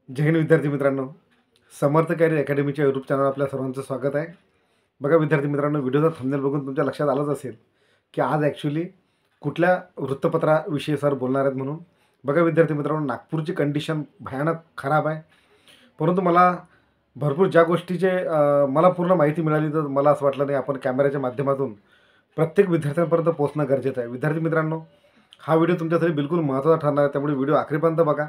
जय हिंद विद्यार्थी मित्रांनो, समर्थ carrier अकॅडमीच्या YouTube चॅनलवर आपल्या सर्वांचं स्वागत आहे. बघा विद्यार्थी मित्रांनो, व्हिडिओचा थंबनेल बघून तुमच्या लक्षात आलंच असेल की आज ॲक्च्युली कुठल्या वृत्तपत्राविषयी सर बोलणार आहेत म्हणून. बघा विद्यार्थी मित्रांनो, नागपूरची कंडिशन भयानक खराब आहे. परंतु मला भरपूर ज्या गोष्टीचे मला पूर्ण माहिती मिळाली तर मला असं वाटलं नाही आपण कॅमेऱ्याच्या माध्यमातून प्रत्येक विद्यार्थ्यांपर्यंत पोहोचणं गरजेचं आहे. विद्यार्थी मित्रांनो, हा व्हिडिओ तुमच्यासाठी बिलकुल महत्त्वाचा ठरणार आहे, त्यामुळे व्हिडिओ आखरीपर्यंत बघा.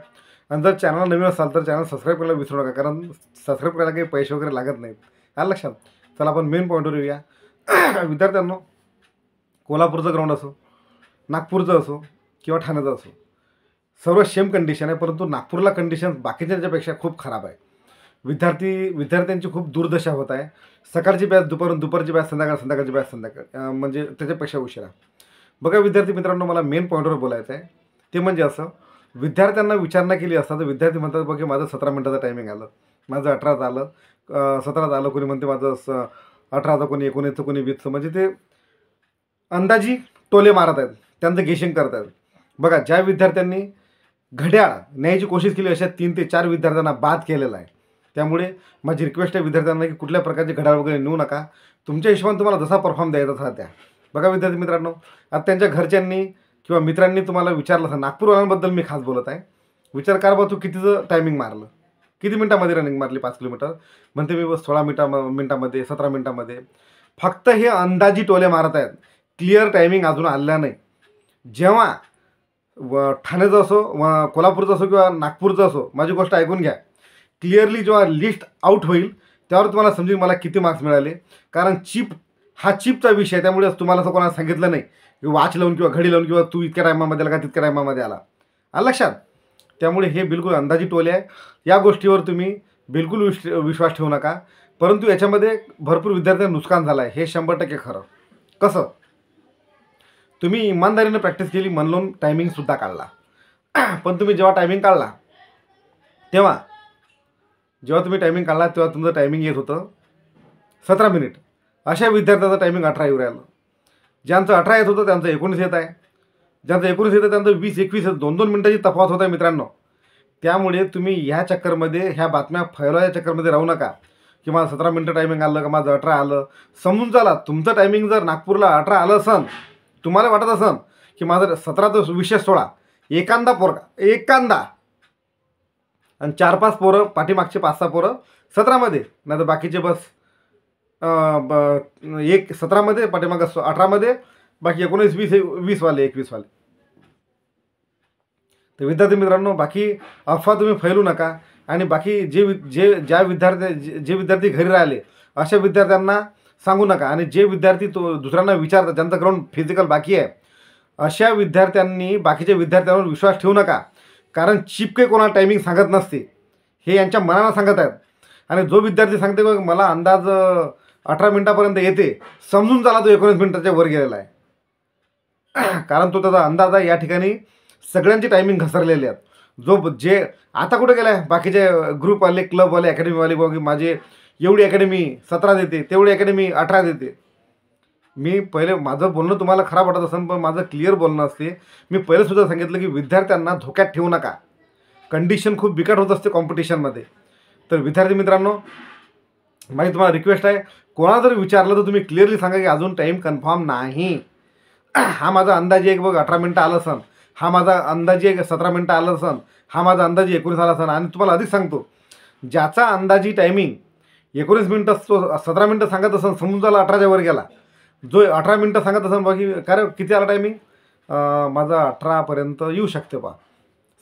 आणि जर चॅनल नवीन असाल तर चॅनल सबस्क्राईब करायला विसरू नका, कारण सबस्क्राईब करायला काही पैसे वगैरे लागत नाहीत. आलं लक्षात? चला आपण मेन पॉईंटवर येऊया. विद्यार्थ्यांनो, कोल्हापूरचं ग्राउंड असो, नागपूरचं असो किंवा ठाण्याचं असो, सर्व सेम कंडिशन आहे. परंतु नागपूरला कंडिशन बाकीच्यापेक्षा खूप खराब आहे. विद्यार्थ्यांची खूप दुर्दशा होत आहे. सकाळची बॅच दुपारून, दुपारची बॅच संध्याकाळची बॅच संध्याकाळ, म्हणजे त्याच्यापेक्षा उशिरा. बघा विद्यार्थी मित्रांनो, मला मेन पॉईंटवर बोलायचं आहे. ते म्हणजे असं, विद्यार्थ्यांना विचारणा केली असता तर विद्यार्थी म्हणतात बघा माझं 17 मिनिटाचं टायमिंग आलं, माझं 18चं आलं, 17चं आलं, कोणी म्हणते माझं 18चं, कोणी 19चं, कोणी 20चं. म्हणजे ते अंदाजी टोले मारत आहेत, त्यांचं गेशिंग करत आहेत. बघा, ज्या विद्यार्थ्यांनी घड्याळ न्यायची कोशिश केली अशा 3 ते 4 विद्यार्थ्यांना बाद केलेला आहे. त्यामुळे माझी रिक्वेस्ट आहे विद्यार्थ्यांना की कुठल्या प्रकारचे घड्याळ वगैरे नेऊ नका. तुमच्या हिशोबाने तुम्हाला जसा परफॉर्म द्यायचा तसा द्या. बघा विद्यार्थी मित्रांनो, आता त्यांच्या घरच्यांनी किंवा मित्रांनी तुम्हाला विचारलं असं, नागपूरवाल्यांबद्दल मी खास बोलत आहे, विचार कर बा तू कितीचं टायमिंग मारलं, किती मिनटामध्ये रनिंग मारली 5 किलोमीटर. म्हणते मी बस 16 मिनटामध्ये 17 मिनटामध्ये. फक्त हे अंदाजी टोले मारत आहेत, क्लिअर टायमिंग अजून आलेला नाही. जेव्हा ठाण्याचं असो, कोल्हापूरचं असो किंवा नागपूरचं असो, माझी गोष्ट ऐकून घ्या. क्लिअरली जेव्हा लिस्ट आउट होईल त्यावर तुम्हाला समजेल मला किती मार्क्स मिळाले. कारण चिपचा विषय आहे, त्यामुळे तुम्हाला असं कोणाला सांगितलं नाही की वॉच लावून किंवा घडी लावून किंवा तू इतक्या टायमामध्ये आला का तितक्या टायमामध्ये आला. लक्षात? त्यामुळे हे बिलकुल अंदाजी टोले आहे. या गोष्टीवर तुम्ही बिलकुल विश्वास ठेवू नका. परंतु याच्यामध्ये भरपूर विद्यार्थ्यांना नुकसान झालं आहे, हे 100% खरं. कसं? तुम्ही इमानदारीनं प्रॅक्टिस केली, मन लावून टायमिंगसुद्धा काढला. पण तुम्ही जेव्हा टायमिंग काढला तेव्हा तुमचं टायमिंग येत होतं 17 मिनिट. अशा विद्यार्थ्याचं टायमिंग 18 येऊ राहिलं. ज्यांचं 18 येत होतं त्यांचं 19 येत आहे, ज्यांचं 19 येतं त्यांचं 20-21 येतं. 2-2 मिनिटाची तफावत होत आहे मित्रांनो. त्यामुळे तुम्ही ह्या चक्करमध्ये, ह्या बातम्या फैलावच्या चक्करमध्ये राहू नका की मला 17 मिनिटं टायमिंग आलं का माझं 18 आलं. समजून चाला, तुमचं टायमिंग जर नागपूरला 18 आलं असन, तुम्हाला वाटत असन की माझं 17 तर विशेष 16, एकांदा आणि 4-5 पोरं, पाठीमागचे 5-6 पोरं 17मध्ये, नाही तर बाकीचे बस 17मध्ये, पाठीमागं 18मध्ये, बाकी 19-20 वाले, 21 वाले. तर विद्यार्थी मित्रांनो, बाकी अफवा तुम्ही फैलू नका. आणि बाकी जे विद्यार्थी घरी राहिले अशा विद्यार्थ्यांना सांगू नका. आणि जे विद्यार्थी दुसऱ्यांना विचारतात, ज्यांचं ग्राउंड फिजिकल बाकी आहे, अशा विद्यार्थ्यांनी बाकीच्या विद्यार्थ्यांवर विश्वास ठेवू नका. कारण चिपके कोणाला टायमिंग सांगत नसते, हे यांच्या मनानं सांगत आहेत. आणि जो विद्यार्थी सांगते बघ मला अंदाज 18 मिनिटापर्यंत येते, समजून चाला तो 19 मिनिटाच्या वर गेलेला आहे. कारण तो त्याचा अंदाज आहे. या ठिकाणी सगळ्यांची टायमिंग घसरलेले आहेत. जे आता कुठे गेला आहे, बाकीचे ग्रुपवाले, क्लबवाले, अकॅडमीवाले, बघ माझे एवढी अकॅडमी 17 देते, तेवढी अकॅडमी 18 देते. मी पहिले, माझं बोलणं तुम्हाला खराब वाटत असेल पण माझं क्लिअर बोलणं असते. मी पहिलेसुद्धा सांगितलं की विद्यार्थ्यांना धोक्यात ठेवू नका. कंडिशन खूप बिकट होत असते कॉम्पिटिशनमध्ये. तर विद्यार्थी मित्रांनो, माझी तुम्हाला रिक्वेस्ट आहे, कोणाला जर विचारलं तर तुम्ही क्लिअरली सांगा की अजून टाईम कन्फर्म नाही. हा माझा अंदाजे एक बघ 18 मिनटं आलं असन, हा माझा अंदाजे एक 17 मिनटं आलं असन, हा माझा अंदाजे 19 आला असन. आणि तुम्हाला अधिक सांगतो, ज्याचा अंदाजी टायमिंग 19 मिनटं, 17 मिनटं सांगत असन, समजून झाला 18च्या वर गेला. जो 18 मिनटं सांगत असन बाकी काय किती आला टायमिंग, माझा 18पर्यंत येऊ शकते बा,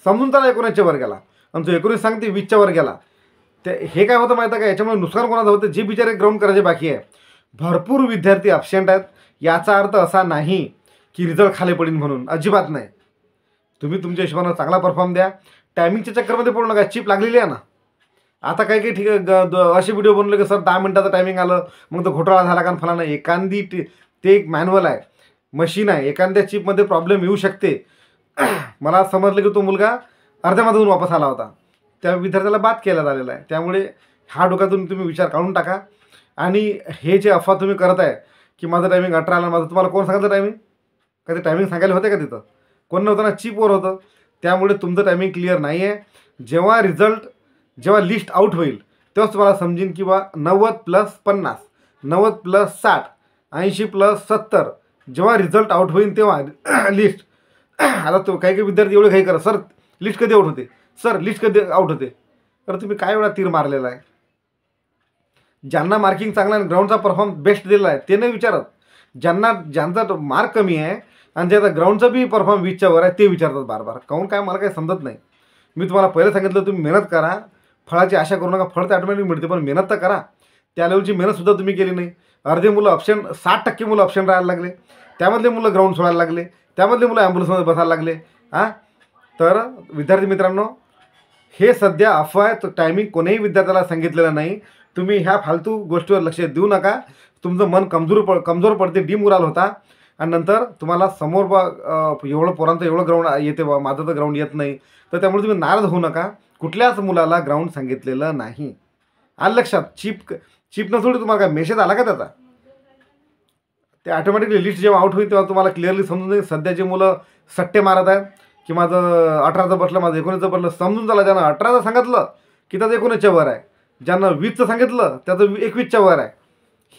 समजून त्याला 19च्या वर गेला. आणि जो 19 सांगते 20च्या वर गेला. ते हे काय होतं माहिती आहे का, याच्यामुळे नुकसान कोणाचं होतं, जे बिचारे ग्राउंड करायचे बाकी आहे. भरपूर विद्यार्थी ॲब्सेंट आहेत. याचा अर्थ असा नाही की रिझल्ट खाली पडेल म्हणून, अजिबात नाही. तुम्ही तुमच्या हिशोबानं चांगला परफॉर्म द्या. टायमिंगच्या चक्करमध्ये पडू नका. चिप लागलेली आहे ना. आता काही ठीक आहे, असे व्हिडिओ बनवले की सर 10 मिनिटाचं टायमिंग आलं मग तो घोटाळा झाला का फलाना. एखादी ते एक मॅन्युअल आहे, मशीन आहे, एखाद्या चिपमध्ये प्रॉब्लेम येऊ शकते. मला समजलं की तो मुलगा अर्ध्यामधून वापस आला होता, त्या विद्यार्थ्याला बाद केला झालेला आहे. त्यामुळे हा डोक्यातून तुम्ही विचार काढून टाका. आणि हे जे अफवा तुम्ही करत आहे की माझं टायमिंग 18 आला, माझं तुम्हाला कोण सांगितलं टायमिंग? का ते टायमिंग सांगायला होते का तिथं? कोण नव्हतं ना, चिपवर होतं. त्यामुळे तुमचं टायमिंग क्लिअर नाही आहे. जेव्हा रिझल्ट जेव्हा लिस्ट आउट होईल तेव्हाच तुम्हाला समजेन की बा 90 + 50, 90 + 60, 80 + 70 जेव्हा रिझल्ट आउट होईल तेव्हा लिस्ट आता तो काही काही विद्यार्थी एवढे काही करा, सर लिस्ट कधी आउट होते, सर लिस्ट कधी आउट होते. तर तुम्ही काय एवढा तीर मारलेला आहे. ज्यांना मार्किंग चांगला आणि ग्राउंडचा परफॉर्म बेस्ट दिलेला आहे ते नाही विचारत. ज्यांचा मार्क कमी आहे आणि ज्याचा ग्राउंडचा बी परफॉर्म 20च्या वर आहे ते विचारतात बार बार. काहून काय मला काही समजत नाही. मी तुम्हाला पहिलं सांगितलं तुम्ही मेहनत करा, फळाची आशा करू नका. फळ तर ऑटोमॅटिक मिळते, पण मेहनत तर करा. त्या लेवलची मेहनतसुद्धा तुम्ही केली नाही. अर्धे मुलं ऑप्शन 60% मुलं ऑप्शन राहायला लागले, त्यामधले मुलं ग्राउंड सोडायला लागले, त्यामधले मुलं ॲम्ब्युलन्समध्ये बसायला लागले. तर विद्यार्थी मित्रांनो, हे सध्या अफवा आहे. टायमिंग कोणीही विद्यार्थ्याला सांगितलेलं नाही. तुम्ही ह्या फालतू गोष्टीवर लक्ष देऊ नका. तुमचं मन कमजोर पडते, डिमोराल होता आणि नंतर तुम्हाला समोर एवढं पोरांचं एवढं ग्राउंड येते बा, माझं तर ग्राउंड येत नाही. तर त्यामुळे तुम्ही नाराज होऊ नका. कुठल्याच मुलाला ग्राउंड सांगितलेलं नाही. आलं लक्षात. चिप नसोडी तुम्हाला काय मेसेज आला का त्याचा? ते ऑटोमॅटिकली लिस्ट जेव्हा आउट होईल तेव्हा तुम्हाला क्लिअरली समजून जाईल. सध्या जे मुलं सट्टे मारत आहेत की माझं 18चं बसलं, माझं 19चं बसलं, समजून चला. ज्यानं 18चं सांगितलं की त्याचं 19च्या वर आहे, ज्यांना 20चं सांगितलं त्याचं 21च्या वर आहे.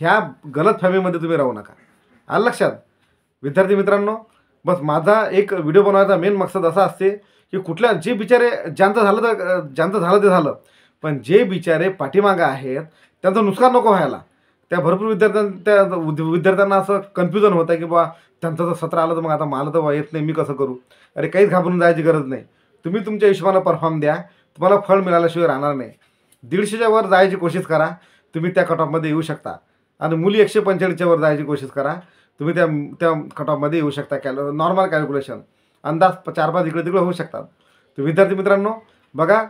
ह्या गलत फॅमिलीमध्ये तुम्ही राहू नका. आलं लक्षात. विद्यार्थी मित्रांनो, बस माझा एक व्हिडिओ बनवायचा मेन मकसद असा असते की कुठल्या जे बिचारे ज्यांचं झालं ते झालं, पण जे बिचारे पाठीमागं आहेत त्यांचं नुकसान नको व्हायला. त्या भरपूर विद्यार्थ्यांना असं कन्फ्युजन होतं की बा त्यांचं जर 17 आलं तर मग आता मला तर येत नाही, मी कसं करू. अरे काहीच घाबरून जायची गरज नाही. तुम्ही तुमच्या हिशोबानं परफॉर्म द्या, तुम्हाला फळ मिळाल्याशिवाय राहणार नाही. 150च्या वर जायची कोशिश करा, तुम्ही त्या कटऑफमध्ये येऊ शकता. आणि मुली 145च्या वर जायची कोशिश करा, तुम्ही त्या कटऑफमध्ये येऊ शकता. नॉर्मल कॅल्क्युलेशन अंदाज 4-5 इकडे तिकडे होऊ शकतात. तर विद्यार्थी मित्रांनो बघा,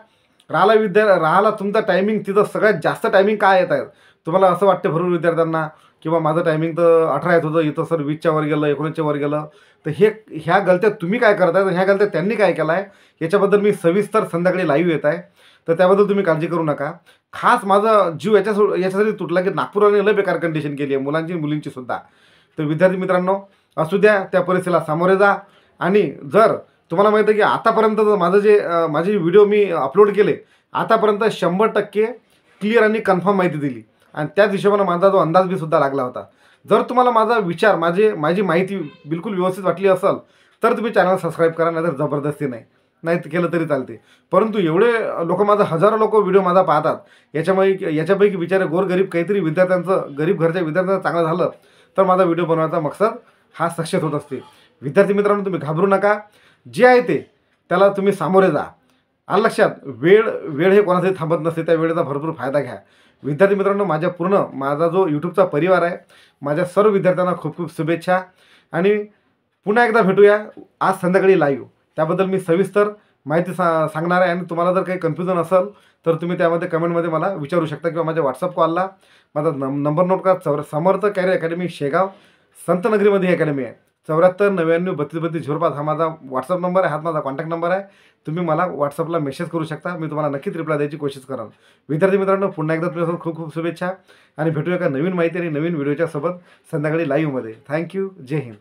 राहिला तुमचा टायमिंग. तिथं सगळ्यात जास्त टायमिंग काय येत आहे तुम्हाला असं वाटतं भरपूर विद्यार्थ्यांना किंवा माझं टायमिंग तर 18 येत होतं, इथं सर 20च्या वर गेलं, 19च्या वर गेलं. तर ह्या गलत्या तुम्ही काय करताय, ह्या गलत्या त्यांनी काय केलं आहे याच्याबद्दल मी सविस्तर संध्याकाळी लाईव्ह येत आहे. तर त्याबद्दल तुम्ही काळजी करू नका. खास माझा जीव याच्यासाठी तुटला की नागपूरने लय बेकार कंडिशन केली आहे मुलांची मुलींची सुद्धा. तर विद्यार्थी मित्रांनो, असू द्या, त्या परिस्थितीला सामोरे जा. आणि जर तुम्हाला माहिती आहे की आतापर्यंत माझे व्हिडिओ मी अपलोड केले, आतापर्यंत 100% क्लिअर आणि कन्फर्म माहिती दिली आणि त्याच हिशोबाने माझा जो अंदाज बी सुद्धा लागला होता. जर तुम्हाला माझा विचार माझी माहिती बिलकुल व्यवस्थित वाटली असेल तर तुम्ही चॅनल सबस्क्राईब करा, नाहीतर जबरदस्ती नाही केलं तरी चालते. परंतु एवढे लोक, माझा हजारो लोक व्हिडिओ माझा पाहतात, याच्यापैकी बिचारे गोरगरीब काहीतरी विद्यार्थ्यांचं, गरीब घरच्या विद्यार्थ्यांचं चांगलं झालं तर माझा व्हिडिओ बनवायचा मकसद हा सक्सेस होत असते. विद्यार्थी मित्रांनो, तुम्ही घाबरू नका. जे आहे ते त्याला तुम्ही सामोरे जा. आलं लक्षात. वेळ हे कोणासाठी थांबत नसते, त्या वेळेचा भरपूर फायदा घ्या. विद्यार्थी मित्रांनो, माझा जो यूट्यूबचा परिवार आहे, माझ्या सर्व विद्यार्थ्यांना खूप खूप शुभेच्छा. आणि पुन्हा एकदा भेटूया आज संध्याकाळी लाईव्ह. त्याबद्दल मी सविस्तर माहिती सांगणार आहे. आणि तुम्हाला जर काही कन्फ्युजन असेल तर तुम्ही त्यामध्ये कमेंटमध्ये मला विचारू शकता किंवा माझ्या व्हॉट्सअप कॉलला माझा नंबर नोट करा. समर्थ कॅरियर अकॅडमी शेगाव संतनगरीमध्ये ही अकॅडमी आहे. 74 99 32 32 05 हा माझा व्हॉट्सअप नंबर आहे, हा माझा कॉन्टॅक्ट नंबर आहे. तुम्ही मला व्हॉट्सअपला मेसेज करू शकता, मी तुम्हाला नक्कीच रिप्लाय द्यायची कोशिश कराल. विद्यार्थी मित्रांनो, पुन्हा एकदा तुमच्यासोबत खूप खूप शुभेच्छा आणि भेटूया एका नवीन माहिती आणि नवीन व्हिडिओच्या सोबत संध्याकाळी लाईव्हमध्ये. थँक्यू. जय हिंद.